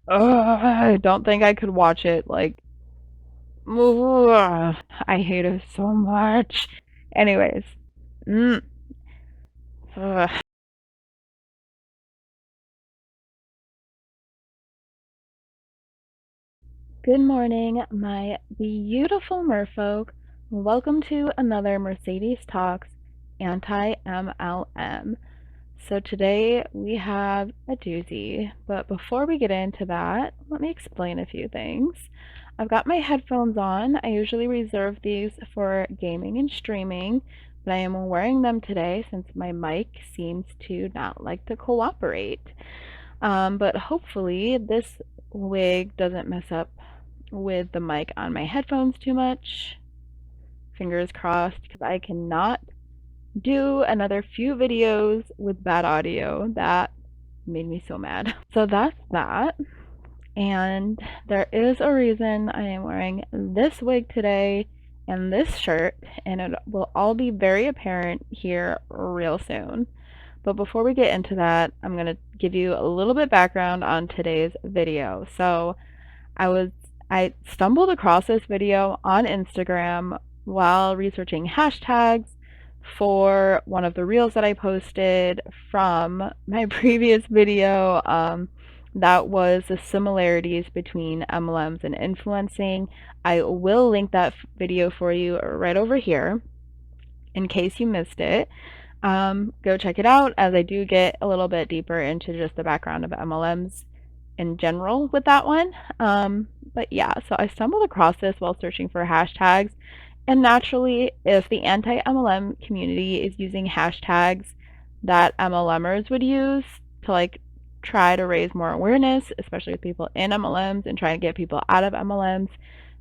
I don't think I could watch it. Like, ugh, I hate it so much. Anyways, mm, ugh. Good morning, my beautiful merfolk. Welcome to another Mercedes Talks Anti-MLM. So today we have a doozy, but before we get into that, let me explain a few things. I've got my headphones on. I usually reserve these for gaming and streaming, but I am wearing them today since my mic seems to not like to cooperate. But hopefully this wig doesn't mess up with the mic on my headphones too much. Fingers crossed, because I cannot do another few videos with bad audio. That made me so mad. So that's that. And there is a reason I am wearing this wig today and this shirt, and it will all be very apparent here real soon. But before we get into that, I'm going to give you a little bit background on today's video. So I stumbled across this video on Instagram while researching hashtags for one of the reels that I posted from my previous video. That was the similarities between MLMs and influencing. I will link that video for you right over here in case you missed it. Go check it out, as I do get a little bit deeper into just the background of MLMs in general with that one. But yeah, so I stumbled across this while searching for hashtags. And naturally, if the anti-MLM community is using hashtags that MLMers would use to like try to raise more awareness, especially with people in MLMs and trying to get people out of MLMs,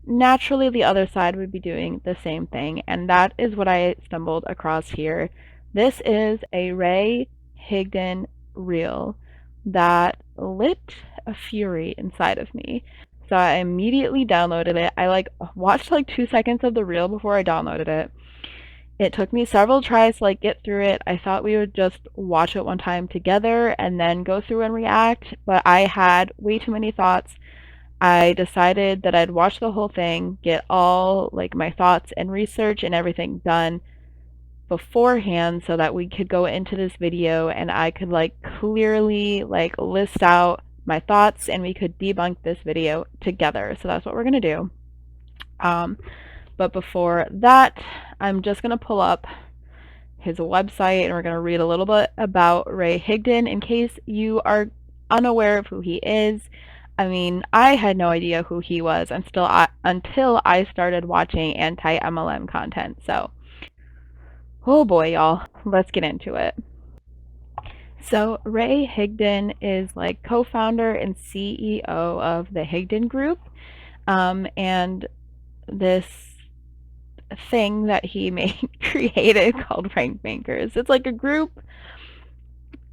naturally the other side would be doing the same thing. And that is what I stumbled across here. This is a Ray Higdon reel that lit a fury inside of me. So I immediately downloaded it. I watched 2 seconds of the reel before I downloaded it. It took me several tries to get through it. I thought we would just watch it one time together and then go through and react, but I had way too many thoughts. I decided that I'd watch the whole thing, get all my thoughts and research and everything done beforehand so that we could go into this video and I could clearly list out my thoughts and we could debunk this video together. So that's what we're going to do. But before that, I'm just going to pull up his website and we're going to read a little bit about Ray Higdon in case you are unaware of who he is. I mean, I had no idea who he was until I started watching anti-MLM content. So, oh boy, y'all, let's get into it. So Ray Higdon is co-founder and CEO of the Higdon Group, and this thing that he created called Rankmakers. It's like a group,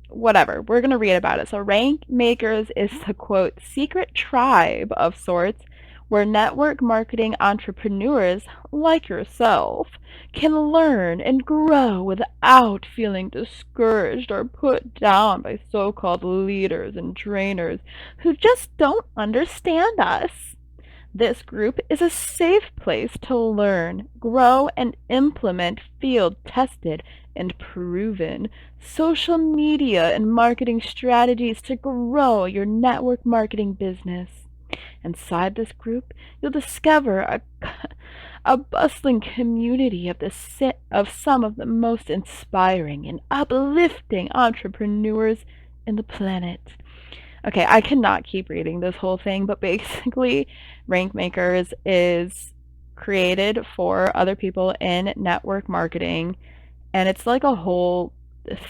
whatever. We're going to read about it. So Rankmakers is the quote secret tribe of sorts where network marketing entrepreneurs like yourself can learn and grow without feeling discouraged or put down by so-called leaders and trainers who just don't understand us. This group is a safe place to learn, grow, and implement field-tested and proven social media and marketing strategies to grow your network marketing business. Inside this group, you'll discover a bustling community of some of the most inspiring and uplifting entrepreneurs in the planet. Okay, I cannot keep reading this whole thing, but basically, Rankmakers is created for other people in network marketing, and it's like a whole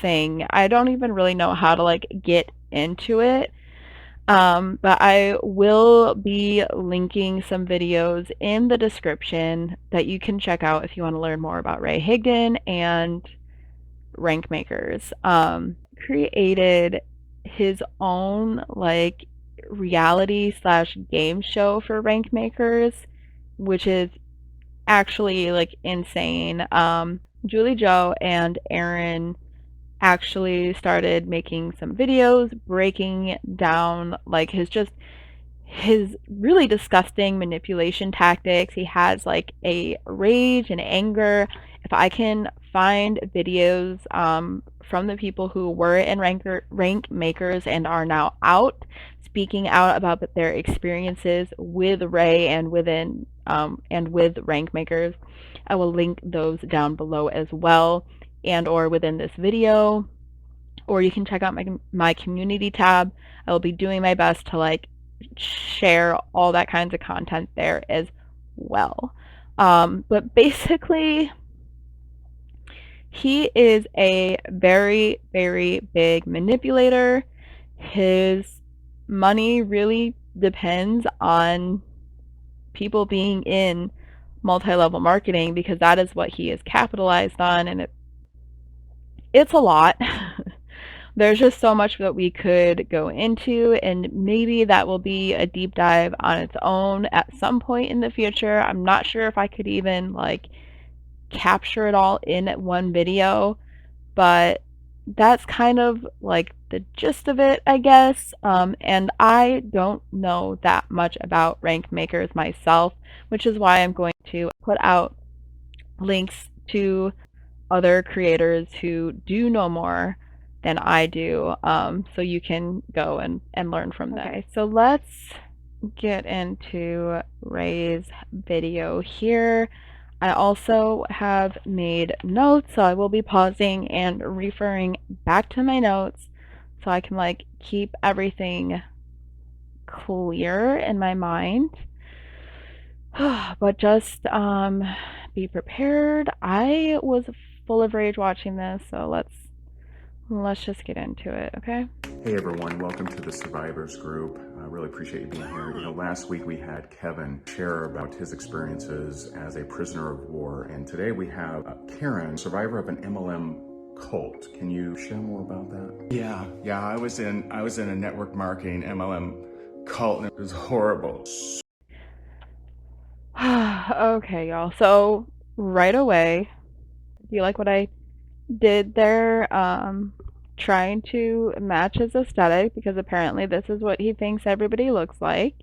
thing. I don't even really know how to get into it. But I will be linking some videos in the description that you can check out if you want to learn more about Ray Higdon and Rankmakers. Created his own reality slash game show for Rankmakers, which is actually insane. Julie Joe and Erin actually started making some videos breaking down his just his really disgusting manipulation tactics. He has like a rage and anger. If I can find videos from the people who were in rank makers and are now out, speaking out about their experiences with Ray and with rank makers, I will link those down below as well, and or within this video, or you can check out my community tab. I will be doing my best to like share all that kinds of content there as well. But basically, he is a very, very big manipulator. His money really depends on people being in multi-level marketing, because that is what he is capitalized on, and it's a lot. There's just so much that we could go into, and maybe that will be a deep dive on its own at some point in the future. I'm not sure if I could even like capture it all in one video, but that's kind of like the gist of it, I guess. And I don't know that much about rank makers myself, which is why I'm going to put out links to other creators who do know more than I do, so you can go and learn from them. Okay, so let's get into Ray's video here. I also have made notes, so I will be pausing and referring back to my notes so I can like keep everything clear in my mind. But just be prepared. I was full of rage watching this, so let's just get into it, okay? Hey everyone, welcome to the Survivors Group. I really appreciate you being here. Last week we had Kevin share about his experiences as a prisoner of war, and today we have Karen, survivor of an MLM cult. Can you share more about that? Yeah, I was in a network marketing MLM cult, and it was horrible. Okay, y'all. So right away, do you like what I did there? Trying to match his aesthetic, because apparently this is what he thinks everybody looks like.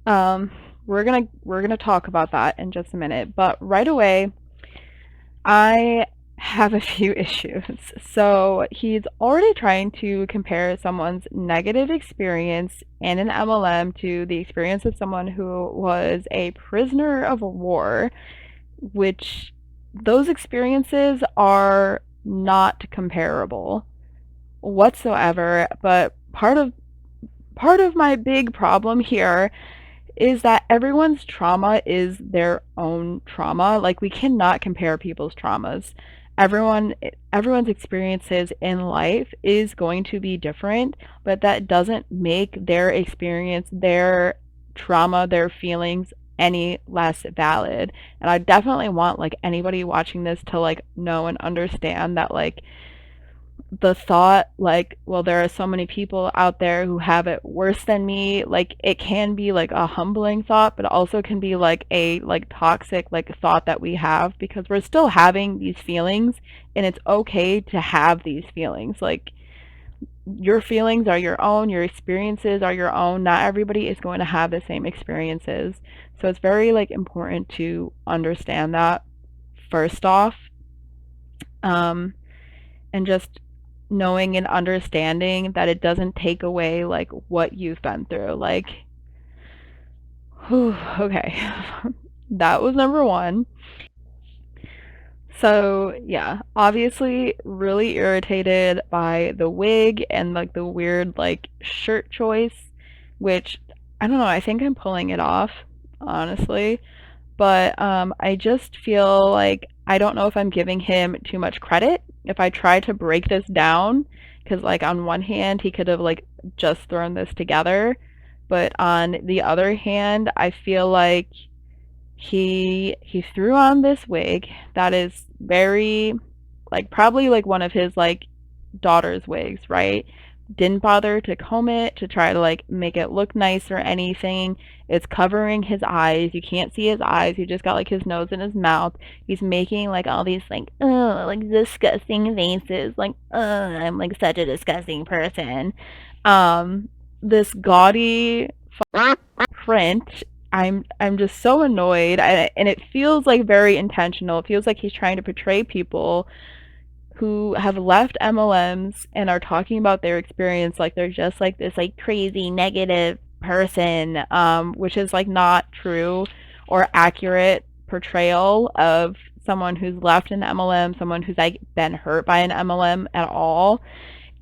We're gonna talk about that in just a minute, but right away, I have a few issues. So he's already trying to compare someone's negative experience in an MLM to the experience of someone who was a prisoner of war, which those experiences are not comparable whatsoever. But part of my big problem here is that everyone's trauma is their own trauma. Like, we cannot compare people's traumas. Everyone's experiences in life is going to be different, but that doesn't make their experience, their trauma, their feelings any less valid. And I definitely want like anybody watching this to like know and understand that like the thought like, well, there are so many people out there who have it worse than me, like it can be like a humbling thought, but also can be like a like toxic like thought that we have, because we're still having these feelings, and it's okay to have these feelings. Like, your feelings are your own, your experiences are your own. Not everybody is going to have the same experiences, so it's very like important to understand that first off, and just knowing and understanding that it doesn't take away like what you've been through. Like, whew, okay. That was number one. So yeah, obviously really irritated by the wig and like the weird like shirt choice, which I don't know, I think I'm pulling it off, honestly. But I just feel like I don't know if I'm giving him too much credit. If I try to break this down, because like on one hand he could have like just thrown this together, but on the other hand I feel like he threw on this wig that is very like probably like one of his like daughter's wigs, right? Didn't bother to comb it to try to like make it look nice or anything. It's covering his eyes. You can't see his eyes. You just got like his nose and his mouth. He's making like all these like like disgusting faces, like I'm like such a disgusting person. This gaudy print. I'm just so annoyed, and it feels like very intentional. It feels like he's trying to portray people who have left MLMs and are talking about their experience like they're just like this like crazy negative person, which is like not true or accurate portrayal of someone who's left an MLM, someone who's like been hurt by an MLM at all.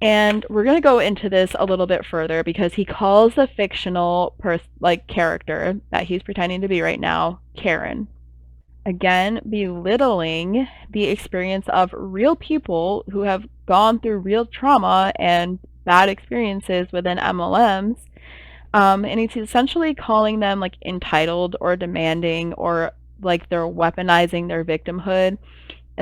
And we're going to go into this a little bit further because he calls the fictional character that he's pretending to be right now Karen. Again, belittling the experience of real people who have gone through real trauma and bad experiences within MLMs. And he's essentially calling them like entitled or demanding, or like they're weaponizing their victimhood.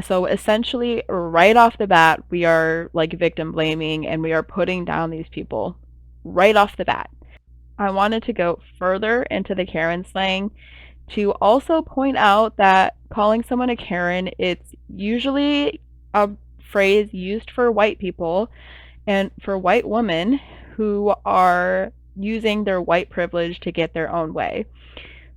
So essentially, right off the bat, we are like victim blaming and we are putting down these people right off the bat. I wanted to go further into the Karen slang to also point out that calling someone a Karen, it's usually a phrase used for white people and for white women who are using their white privilege to get their own way.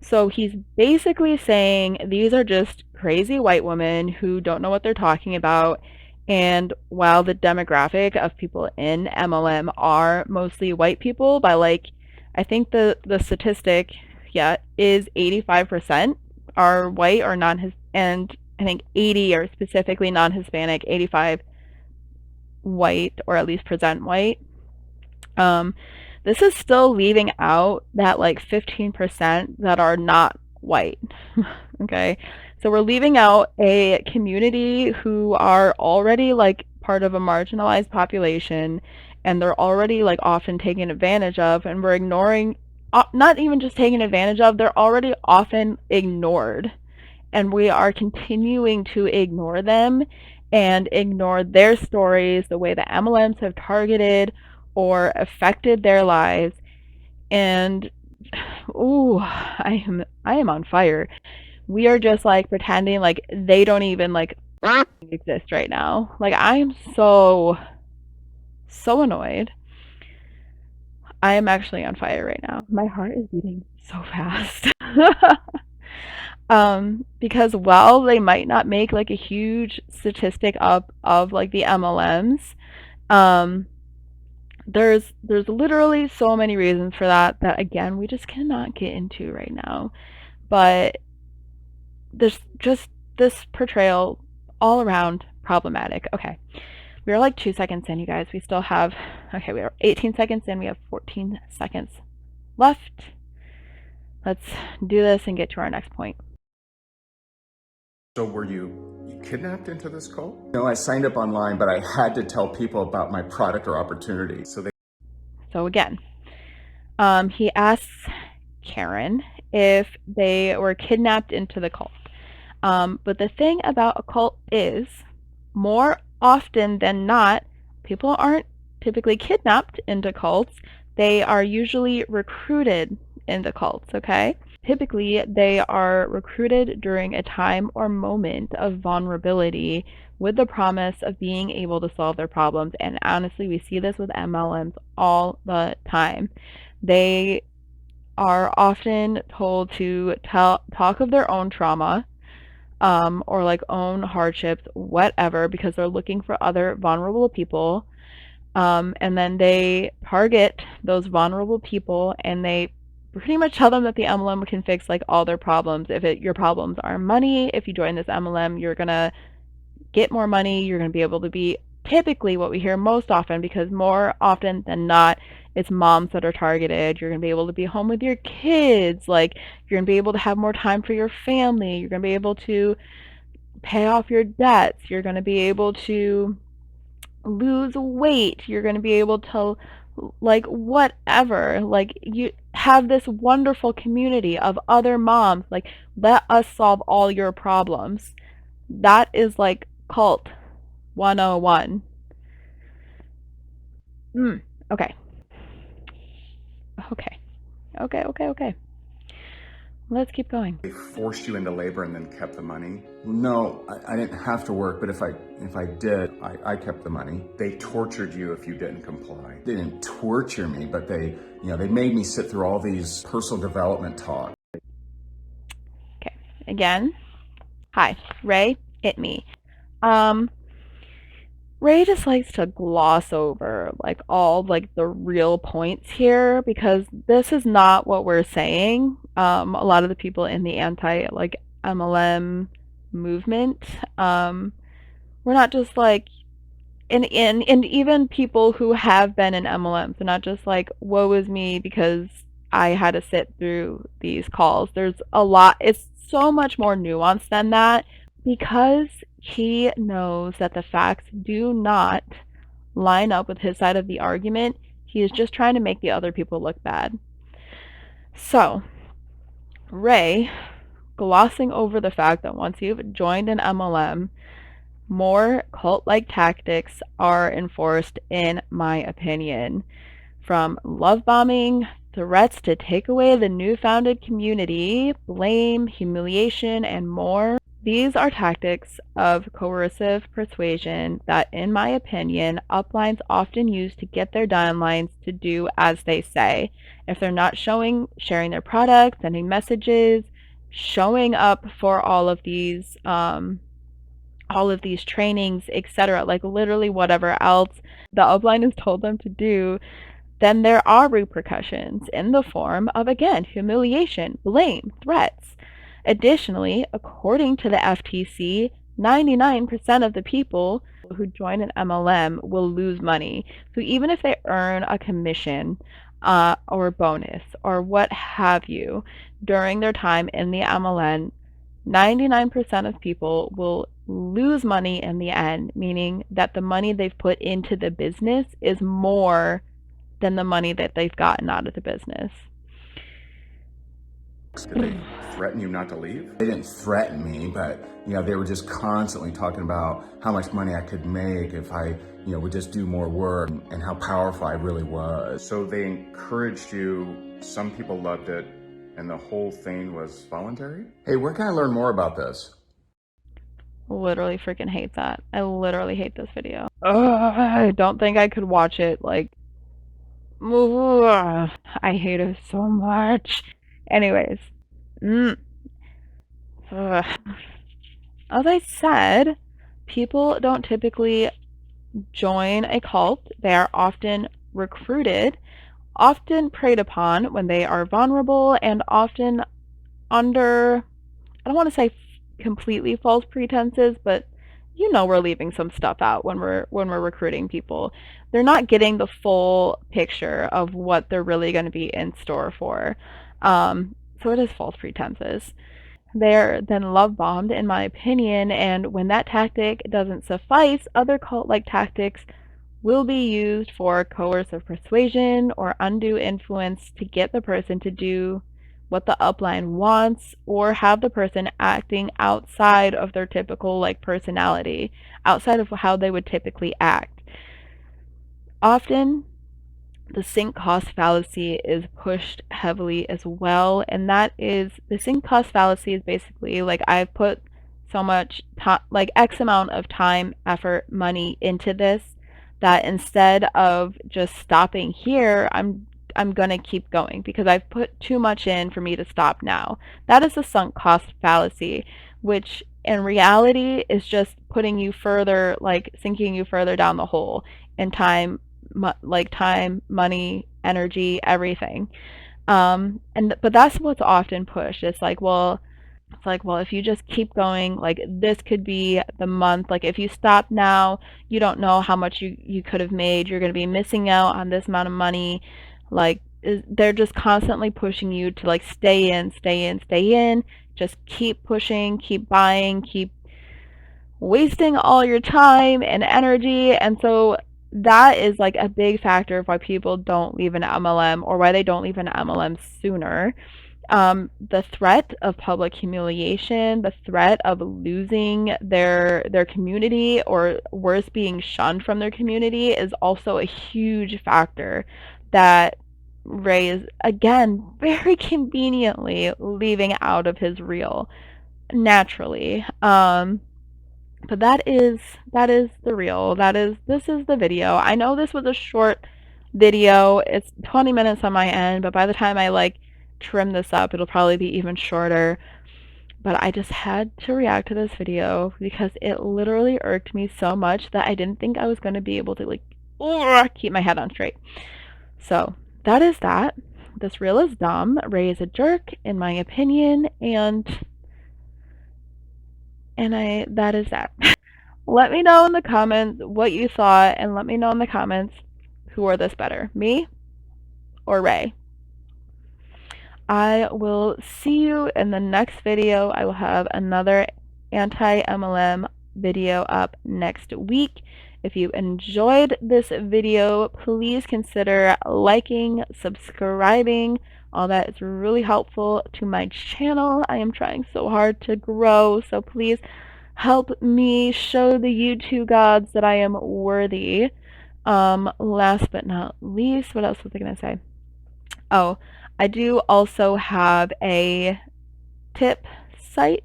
So he's basically saying these are just crazy white women who don't know what they're talking about. And while the demographic of people in MLM are mostly white people, by like, I think the statistic, yeah, is 85% are white or non-His, and I think 80 are specifically non-Hispanic, 85 white, or at least present white. This is still leaving out that like 15% that are not white. Okay, so we're leaving out a community who are already like part of a marginalized population, and they're already like often taken advantage of, and we're ignoring, not even just taken advantage of, they're already often ignored, and we are continuing to ignore them and ignore their stories, the way the MLMs have targeted or affected their lives. And ooh, I am on fire. We are just like pretending like they don't even like exist right now. Like I am so annoyed. I am actually on fire right now. My heart is beating so fast. Because while they might not make like a huge statistic up of like the MLMs, there's literally so many reasons for that again we just cannot get into right now. But there's just this portrayal all around problematic. Okay, we are like 2 seconds in, you guys. We still have, okay, we are 18 seconds in. We have 14 seconds left. Let's do this and get to our next point. So were you kidnapped into this cult? No, I signed up online, but I had to tell people about my product or opportunity. So again, he asks Karen if they were kidnapped into the cult. But the thing about a cult is, more often than not, people aren't typically kidnapped into cults. They are usually recruited into cults, okay? Typically, they are recruited during a time or moment of vulnerability with the promise of being able to solve their problems. And honestly, we see this with MLMs all the time. They are often told to talk of their own trauma, or like own hardships, whatever, because they're looking for other vulnerable people. And then they target those vulnerable people and they pretty much tell them that the MLM can fix like all their problems. If your problems are money, if you join this MLM, you're gonna get more money, you're gonna be able to be, typically what we hear most often, because more often than not, it's moms that are targeted. You're going to be able to be home with your kids. Like, you're going to be able to have more time for your family. You're going to be able to pay off your debts. You're going to be able to lose weight. You're going to be able to, like, whatever. Like, you have this wonderful community of other moms. Like, let us solve all your problems. That is like cult 101. Okay. Okay. let's keep going. They forced you into labor and then kept the money? No, I didn't have to work, but if I did, I kept the money. They tortured you if you didn't comply. They didn't torture me, but they made me sit through all these personal development talks. Okay, again, hi, Ray, it me. Ray just likes to gloss over like all like the real points here because this is not what we're saying. A lot of the people in the anti like MLM movement, we're not just like and even people who have been in MLMs, they're not just like woe is me because I had to sit through these calls. There's a lot. It's so much more nuanced than that because he knows that the facts do not line up with his side of the argument. He is just trying to make the other people look bad. So, Ray, glossing over the fact that once you've joined an MLM, more cult-like tactics are enforced, in my opinion. From love bombing, threats to take away the new founded community, blame, humiliation, and more. These are tactics of coercive persuasion that, in my opinion, uplines often use to get their downlines to do as they say. If they're not sharing their products, sending messages, showing up for all of these trainings, etc., like literally whatever else the upline has told them to do, then there are repercussions in the form of, again, humiliation, blame, threats. Additionally, according to the FTC, 99% of the people who join an MLM will lose money. So even if they earn a commission or a bonus or what have you during their time in the MLM, 99% of people will lose money in the end, meaning that the money they've put into the business is more than the money that they've gotten out of the business. Did they threaten you not to leave? They didn't threaten me, but they were just constantly talking about how much money I could make if I would just do more work and how powerful I really was. So they encouraged you, some people loved it, and the whole thing was voluntary? Hey, where can I learn more about this? Literally freaking hate that. I literally hate this video. I don't think I could watch it. Like, I hate it so much. Anyways, as I said, people don't typically join a cult. They are often recruited, often preyed upon when they are vulnerable, and often under, I don't want to say completely false pretenses, but we're leaving some stuff out when we're recruiting people. They're not getting the full picture of what they're really going to be in store for. So it is false pretenses. They're then love bombed, in my opinion, and when that tactic doesn't suffice, other cult-like tactics will be used for coercive persuasion or undue influence to get the person to do what the upline wants, or have the person acting outside of their typical like personality, outside of how they would typically act. Often the sink cost fallacy is pushed heavily as well, and that is, the sink cost fallacy is basically like, I've put so much time, like X amount of time, effort, money into this, that instead of just stopping here, I'm gonna keep going because I've put too much in for me to stop now. That is a sunk cost fallacy, which in reality is just putting you further, like sinking you further down the hole in time, time, money, energy, everything. But that's what's often pushed. It's like, well, if you just keep going, like this could be the month. Like if you stop now, you don't know how much you could have made. You're going to be missing out on this amount of money. Like they're just constantly pushing you to like stay in. Just keep pushing, keep buying, keep wasting all your time and energy. And so that is like a big factor of why people don't leave an MLM, or why they don't leave an MLM sooner. The threat of public humiliation, the threat of losing their community, or worse, being shunned from their community, is also a huge factor that Ray is, again, very conveniently leaving out of his reel naturally. But that is the reel. This is the video. I know this was a short video. It's 20 minutes on my end, but by the time I like trim this up, it'll probably be even shorter. But I just had to react to this video because it literally irked me so much that I didn't think I was going to be able to like keep my head on straight. So that is that. This reel is dumb. Ray is a jerk, in my opinion, and that is that. Let me know in the comments what you thought, and let me know in the comments who are this better, me or Ray. I will see you in the next video. I will have another anti-MLM video up next week. If you enjoyed this video, please consider liking, subscribing. All that is really helpful to my channel. I am trying so hard to grow, so please help me show the YouTube gods that I am worthy. Last but not least, what else was I going to say? Oh, I do also have a tip site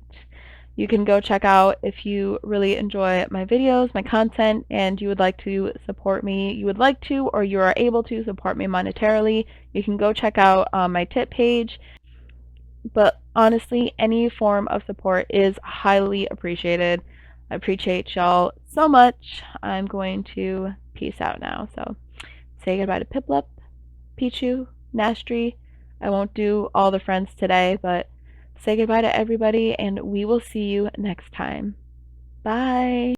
you can go check out if you really enjoy my videos, my content, and you would like to support me. You would like to, or you are able to support me monetarily. You can go check out my tip page. But honestly, any form of support is highly appreciated. I appreciate y'all so much. I'm going to peace out now. So say goodbye to Piplup, Pichu, Nastri. I won't do all the friends today, but say goodbye to everybody, and we will see you next time. Bye!